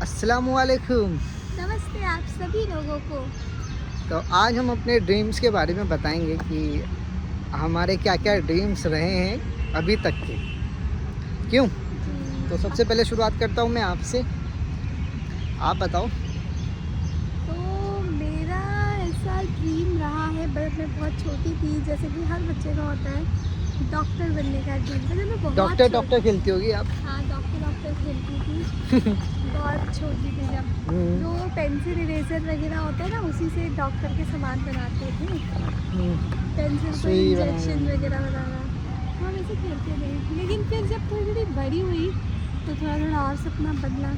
अस्सलामुअलैकुम। नमस्ते आप सभी लोगों को। तो आज हम अपने ड्रीम्स के बारे में बताएंगे कि हमारे क्या क्या ड्रीम्स रहे हैं अभी तक के। क्यों? तो सबसे पहले शुरुआत करता हूँ मैं आपसे। आप बताओ। तो मेरा ऐसा ड्रीम रहा है, बट मैं बहुत छोटी थी, जैसे कि हर बच्चे का होता है, डॉक्टर बनने का ड्रीम था जब मैं बहुत डॉक्टर छोटी। खेलती होगी आप। हाँ, डॉक्टर खेलती थी। बहुत छोटी थी जब। जो पेंसिल इरेजर वगैरह होता है ना, उसी से डॉक्टर के सामान बनाते थे। पेंसिल को सुई इंजेक्शन बनाना। वगैरह बनाना, हम ऐसे खेलते थे। लेकिन फिर जब थोड़ी थोड़ी बड़ी हुई तो थोड़ा थोड़ा और सपना बदला।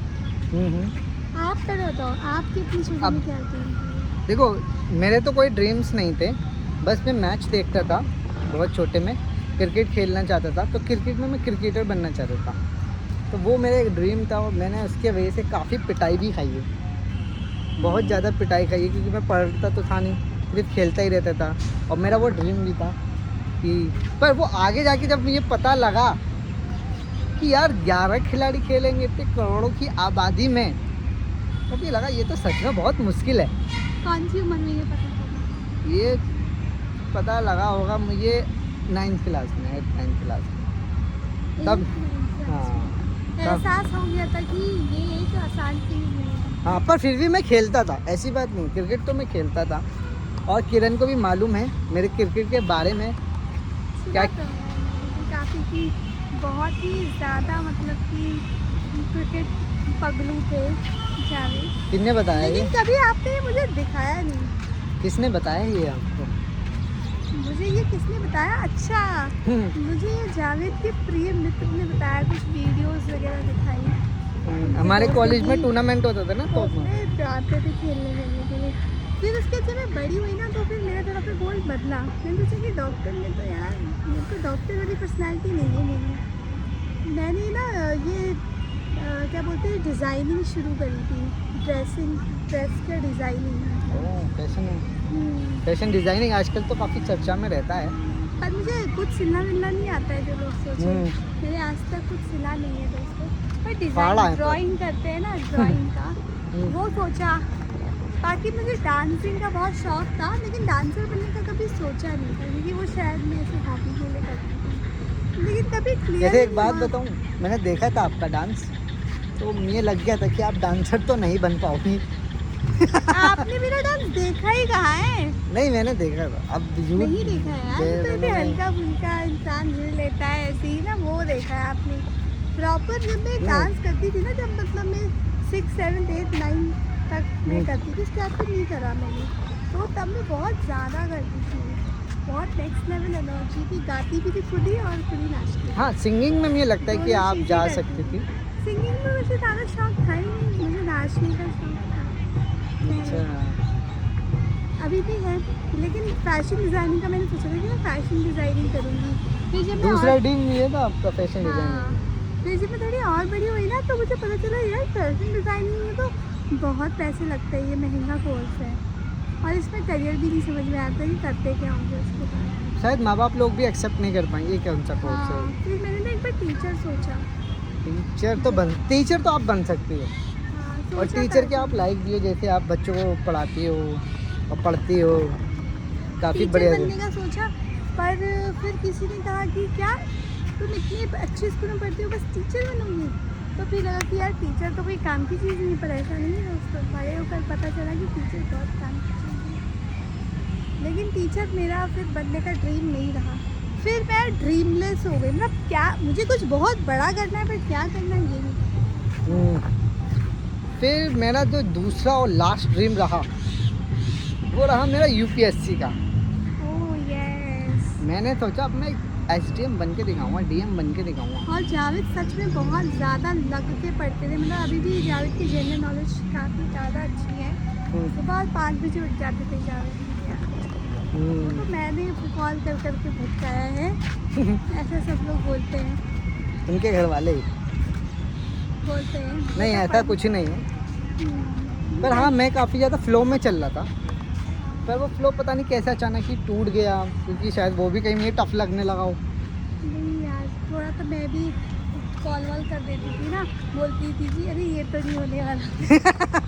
आप पहले बताओ, आपकी अपनी छोटी में अब क्या ड्रीम थी? देखो, मेरे तो कोई ड्रीम्स नहीं थे, बस मैं मैच देखता था बहुत छोटे में। क्रिकेट खेलना चाहता था, तो क्रिकेट में मैं क्रिकेटर बनना चाहता था। तो वो मेरा एक ड्रीम था और मैंने उसके वजह से काफ़ी पिटाई भी खाई है, बहुत ज़्यादा पिटाई खाई है, क्योंकि मैं पढ़ता तो था नहीं, सिर्फ खेलता ही रहता था। और मेरा वो ड्रीम भी था कि, पर वो आगे जाके जब मुझे पता लगा कि यार 11 खिलाड़ी खेलेंगे इतने करोड़ों की आबादी में, तो भी लगा ये तो सच में बहुत मुश्किल है। कौन सी उम्र में ये पता चला? ये पता लगा होगा मुझे 9th क्लास में, 8th क्लास में तब। हाँ, तब। एहसास हो गया था कि ये एक आसान चीज़ नहीं है। हाँ, पर फिर भी मैं खेलता था, ऐसी बात नहीं, क्रिकेट तो मैं खेलता था। और किरण को भी मालूम है मेरे क्रिकेट के बारे में। क्या? सुना तो है मैंने काफ़ी कि बहुत ही ज़्यादा, मतलब कि क्रिकेट पगलू थे जावेद। किसने बताया ये? लेकिन कभी आपने मुझे दिखाया नहीं। किसने बताया ये आपको? मुझे ये किसने बताया? अच्छा, मुझे ये जावेद के प्रिय मित्र ने बताया, कुछ वीडियोस वगैरह दिखाई। हमारे कॉलेज में टूर्नामेंट होता था ना, तो उसमें जाते थे खेलने के लिए। फिर उसके जब मैं बड़ी हुई ना, तो फिर मेरा थोड़ा फिर गोल बदला। मैंने सोचा कि डॉक्टर में तो यार मेरे को डॉक्टर वाली पर्सनैलिटी नहीं है मेरी। मैंने ना ये क्या बोलते हैं, डिज़ाइनिंग शुरू करी थी। ड्रेस का डिज़ाइनिंग। फैशन, फैशन डिज़ाइनिंग आजकल तो काफ़ी चर्चा में रहता है। पर मुझे कुछ सिलना मिलना नहीं आता है, जो लोग सोचे। मैंने आज तक कुछ सिला नहीं है दोस्तों। पर डिज़ाइन ड्राइंग करते हैं ना, ड्राइंग का वो सोचा। बाकी मुझे डांसिंग का बहुत शौक था, लेकिन डांसर बनने का कभी सोचा नहीं था, क्योंकि वो शायद मैं ऐसे हॉबी के लिए करती थी। लेकिन कभी क्लियर जैसे एक बात बताऊं, मैंने देखा था आपका डांस, तो मुझे लग गया था कि आप डांसर तो नहीं बन पाओगी। आपने मेरा डांस देखा ही कहाँ है? नहीं, मैंने देखा था। अब नहीं देखा है यार, तो इतने हल्का फुल्का इंसान हिल लेता है ऐसे ही ना, वो देखा है आपने प्रॉपर। जब मैं डांस करती थी ना, जब मतलब मैं 6, 7, 8, 9 तक मैं करती थी, उसके बाद फिर नहीं करा मैंने। तो तब मैं बहुत ज़्यादा करती थी, बहुत नेक्स्ट लेवल एनर्जी थी, गाती भी थी खुद ही और खुद ही नाचती थी। हाँ, सिंगिंग में मुझे लगता है कि आप जा सकती थी। सिंगिंग में वैसे ज़्यादा शौक था ही नहीं, मुझे नाचने का शौक था। अच्छा। अभी भी है, लेकिन फैशन डिज़ाइनिंग का मैंने सोचा था कि मैं फैशन डिज़ाइनिंग करूँगी। फिर जब मैं दूसरा ड्रीम ये था आपका, फैशन हाँ, डिजाइनिंग। फिर जब मैं थोड़ी और बड़ी हुई ना, तो मुझे पता चला यार फैशन डिज़ाइनिंग में तो बहुत पैसे लगते हैं, ये महंगा कोर्स है, और इसमें करियर भी नहीं समझ में आता कि करते क्या होंगे उसके बाद। शायद माँ बाप लोग भी एक्सेप्ट नहीं कर पाएंगे कौन सा कोर्स है। हाँ, फिर मैंने ना एक बार टीचर सोचा। टीचर तो आप बन सकती हो। हाँ, और सोचा टीचर था के आप लाइक भी हो, जैसे आप बच्चों को पढ़ाती हो और पढ़ती हो, काफ़ी टीचर बढ़िया। बनने का सोचा। पर फिर किसी ने कहा कि क्या तुम इतने अच्छे स्कूल में पढ़ती हो, बस टीचर बनोगी? तो फिर लगा कि यार टीचर तो कोई काम की चीज़ नहीं, पर ऐसा नहीं है दोस्तों। बड़े होकर पता चला कि टीचर बहुत काम की चीज़ है। लेकिन टीचर मेरा फिर बनने का ड्रीम नहीं रहा। फिर मैं ड्रीमलेस हो गई, मतलब क्या मुझे कुछ बहुत बड़ा करना है, पर क्या करना है ये नहीं। फिर मेरा जो दूसरा और लास्ट ड्रीम रहा, वो रहा मेरा यूपीएससी का। Oh yes. मैंने सोचा अब मैं एसडीएम बन के दिखाऊंगा, डीएम बन के दिखाऊंगा। और जावेद सच में बहुत ज़्यादा लग के पढ़ते थे, मतलब अभी भी जावेद की जनरल नॉलेज काफ़ी ज़्यादा अच्छी है। सुबह 5 बजे उठ जाते थे जावेद। तो मैंने कॉल कर करके भटकाया है। ऐसा सब लोग बोलते हैं। उनके घर वाले ही बोलते हैं नहीं, ऐसा कुछ नहीं है। पर हाँ, मैं काफ़ी ज़्यादा फ्लो में चल रहा था, पर वो फ्लो पता नहीं कैसे अचानक ही टूट गया, क्योंकि शायद वो भी कहीं मुझे टफ लगने लगा हो। नहीं यार, थोड़ा तो मैं भी कॉल वॉल कर देती थी ना, बोलती थी जी अरे ये तो नहीं होने वाला।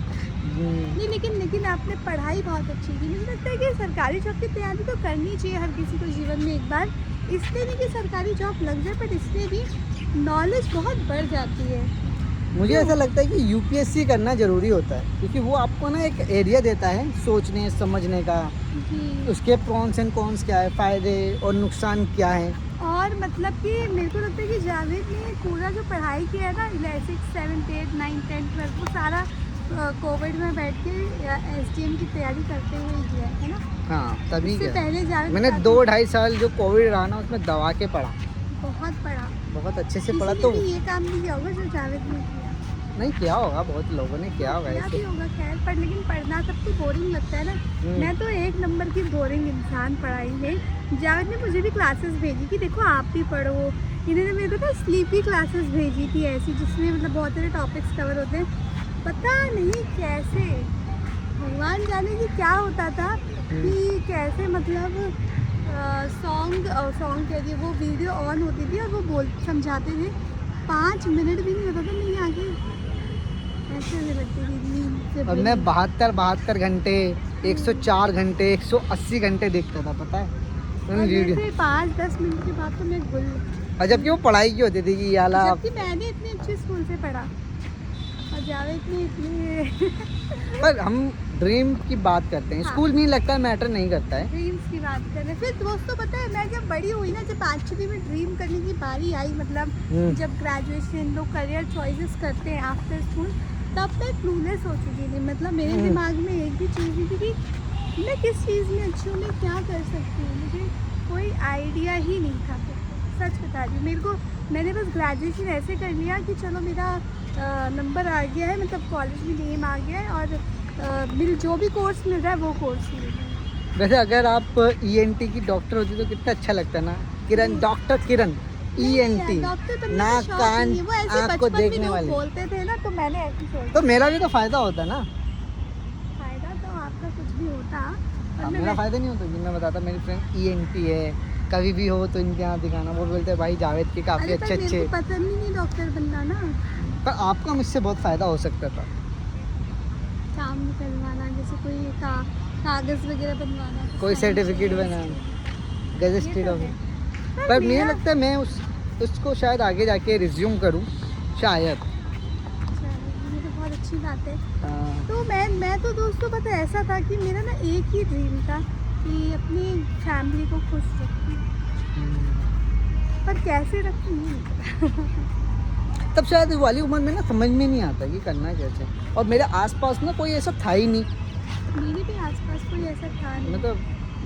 नहीं लेकिन आपने पढ़ाई बहुत अच्छी की। मुझे लगता है कि सरकारी जॉब की तैयारी तो करनी चाहिए हर किसी को जीवन में एक बार, इसलिए नहीं कि सरकारी जॉब लग जाए, पर इसलिए भी नॉलेज बहुत बढ़ जाती है। मुझे ऐसा लगता है कि यूपीएससी करना ज़रूरी होता है, क्योंकि वो आपको ना एक एरिया देता है सोचने समझने का, जी। उसके प्रॉन्स एंड कॉन्स क्या है, फ़ायदे और नुकसान क्या है। और मतलब कि मेरे को लगता है कि जावेद ने पूरा जो पढ़ाई किया है ना 6, 7, 8, 9, 10, 12 वो सारा कोविड में बैठ के एसडीएम की तैयारी करते हुए ही किया है ना। हाँ तभी इससे क्या, पहले जावेद मैंने काफ़ी 2-2.5 साल जो कोविड रहा ना उसमें दबा के पढ़ा, बहुत पढ़ा। बहुत अच्छे से किसी पढ़ा। ने तो भी ये काम नहीं किया होगा जो जावेद ने किया। नहीं किया होगा, बहुत लोगों ने किया होगा किया ऐसे। भी होगा खैर, पर लेकिन पढ़ना सबको बोरिंग लगता है ना। मैं तो 1 नंबर की बोरिंग इंसान पढ़ाई में। जावेद ने मुझे भी क्लासेस भेजी कि देखो आप भी पढ़ो। इन्होंने मेरे को ना स्लीपी क्लासेस भेजी थी ऐसी, जिसमें मतलब बहुत सारे टॉपिक्स कवर होते हैं। पता नहीं कैसे, भगवान जाने कि क्या होता था कि कैसे मतलब सॉन्ग कह रही है, वो वीडियो ऑन होती थी और वो समझाते थे, 5 मिनट भी नहीं होता था नहीं आगे, ऐसे होने लगती थी नींद से और मैं 72 घंटे 104 घंटे 180 घंटे देखता था, पता है उन वीडियो। फिर 5-10 मिनट के बाद तो मैं गुल। और जबकि वो पढ़ाई की होती थी कि याला जबकि मैंने इतने अच्छे स्कूल से पढ़ा और जावेद ने इतने पर हम ड्रीम की बात करते हैं, हाँ। स्कूल में लगता है मैटर नहीं करता है। ड्रीम्स की बात कर रहे हैं। फिर दोस्तों पता है मैं जब बड़ी हुई ना, जब 5वीं में ड्रीम करने की बारी आई, मतलब जब ग्रेजुएशन लोग करियर चॉइसेस करते हैं आफ्टर स्कूल, तब मैं क्लूलेस हो चुकी थी। मतलब मेरे दिमाग में एक भी चीज़ नहीं थी कि मैं किस चीज़ में अच्छी हूँ, मैं क्या कर सकती हूँ, मुझे कोई आइडिया ही नहीं था। सच बता रही हूँ, मेरे को मैंने बस ग्रेजुएशन ऐसे कर लिया कि चलो मेरा नंबर आ गया है, मतलब कॉलेज में नेम आ गया है और मेरे जो भी कोर्स मिल रहा है वो कोर्स मिल रहा है। वैसे अगर आप ईएनटी की डॉक्टर होती तो कितना अच्छा लगता ना, किरण, डॉक्टर किरण, ईएनटी, डॉक्टर नाक कान वो ऐसे आँख को बचपन में देखने लोग वाली। बोलते थे ना, तो मैंने ऐसे सोचा तो मेरा भी तो फायदा होता ना। फायदा तो आपका कुछ भी होता, पर हाँ, मैं मेरा फायदा नहीं होता कि मैं बताता मेरी फ्रेंड ईएनटी है, कभी भी हो तो इनके यहाँ दिखाना। वो बोलते हैं भाई जावेद के काफ़ी अरे पर अच्छे मेरे अच्छे, को पसंद ही नहीं डॉक्टर बनना ना। पर आपका मुझसे बहुत फ़ायदा हो सकता था। काम निकलवाना, जैसे कोई कागज़ वगैरह बनवाना, कोई sign सर्टिफिकेट चाहिए, बना, ये गजेस्टेड तो ऑफिस। है। पर मुझे लगता है मैं उसको शायद आगे जाके रिज्यूम करूँ, शायद। अच्छा, ये तो बहुत अच्छी बात है। हाँ। तो मैं तो दोस्तों पता है ऐसा था कि मेरा ना एक ही ड्रीम था कि अपनी फैमिली को खुश रखूँ, पर कैसे रखूँ नहीं पता। तब शायद इस वाली उम्र में ना समझ में नहीं आता कि करना कैसे। और मेरे आसपास ना कोई ऐसा था ही नहीं, मेरे भी आसपास कोई ऐसा था नहीं। मतलब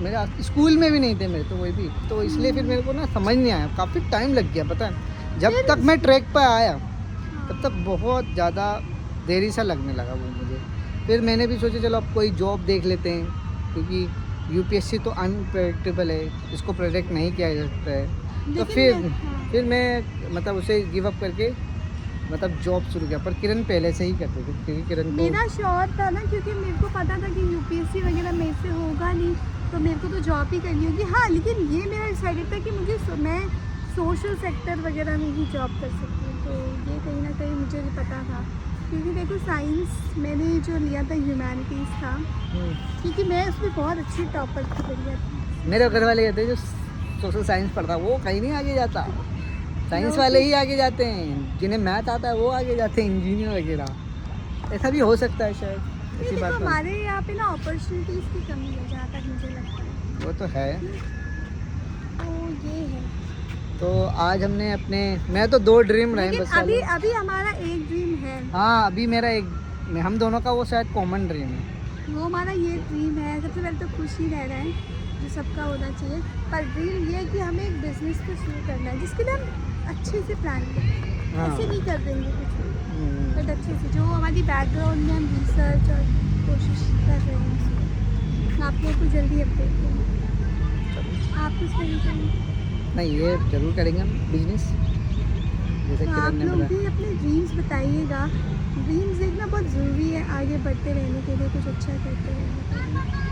मेरे स्कूल में भी नहीं थे मेरे, तो वही भी तो इसलिए फिर मेरे को ना समझ नहीं आया, काफ़ी टाइम लग गया पता है। जब फिर तक मैं ट्रैक पर आया हाँ। तब तक बहुत ज़्यादा देरी सा लगने लगा वो मुझे। फिर मैंने भी सोचा चलो अब कोई जॉब देख लेते हैं, क्योंकि यूपीएससी तो अनप्रेडिक्टेबल है, इसको प्रेडिक्ट नहीं किया जा सकता है। तो लेकिन फिर फिर मैं मतलब उसे गिव अप करके मतलब जॉब शुरू किया। पर किरण पहले से ही करती थी, क्योंकि किरण को मेरा शौक था ना, क्योंकि मेरे को पता था कि यूपीएससी वगैरह मेरे से होगा नहीं, तो मेरे को तो जॉब ही करनी होगी। हाँ लेकिन ये मेरा डिसाइडेड था कि मैं सोशल सेक्टर वगैरह में ही जॉब कर सकती हूँ, तो ये कहीं ना कहीं मुझे भी पता था। क्योंकि देखो साइंस मैंने जो लिया था ह्यूमैनिटीज़ था, क्योंकि मैं उसमें बहुत अच्छी टॉपर की बढ़िया थी। मेरे घर वाले कहते हैं जो सोशल साइंस पढ़ता वो कहीं नहीं आगे जाता, साइंस वाले ही आगे जाते हैं, जिन्हें मैथ आता है वो आगे जाते हैं, इंजीनियर वगैरह। ऐसा भी हो सकता है शायद, नहीं, ऐसी देखो बात नहीं। हमारे यहाँ पे ना अपॉर्चुनिटीज़ की कमी है जहाँ तक मुझे लगता है, वो तो है। तो ये है। तो आज हमने अपने, मैं तो 2 ड्रीम रहे लेकिन बस अभी वाले। अभी हमारा एक ड्रीम है, हाँ अभी मेरा एक, हम दोनों का वो शायद कॉमन ड्रीम है। वो हमारा ये ड्रीम है। सबसे पहले तो खुशी रह रहा है जो सबका होना चाहिए, पर ड्रीम ये है कि हमें एक बिजनेस को शुरू करना है जिसके लिए हम अच्छे से प्लान करें। हाँ। ऐसे नहीं कर देंगे कुछ भी, हम्म, बट अच्छे से जो हमारी बैकग्राउंड में हम रिसर्च और कोशिश कर रहे हैं उसमें। आप लोग को जल्दी अपडेट करें। आप कुछ नहीं करेंगे नहीं ये जरूर करेंगे हम बिजनेस, जैसे तो आप किरण ने लोग बताया। भी अपने ड्रीम्स बताइएगा। ड्रीम्स देखना बहुत ज़रूरी है आगे बढ़ते रहने के लिए, कुछ अच्छा करते रहने के लिए।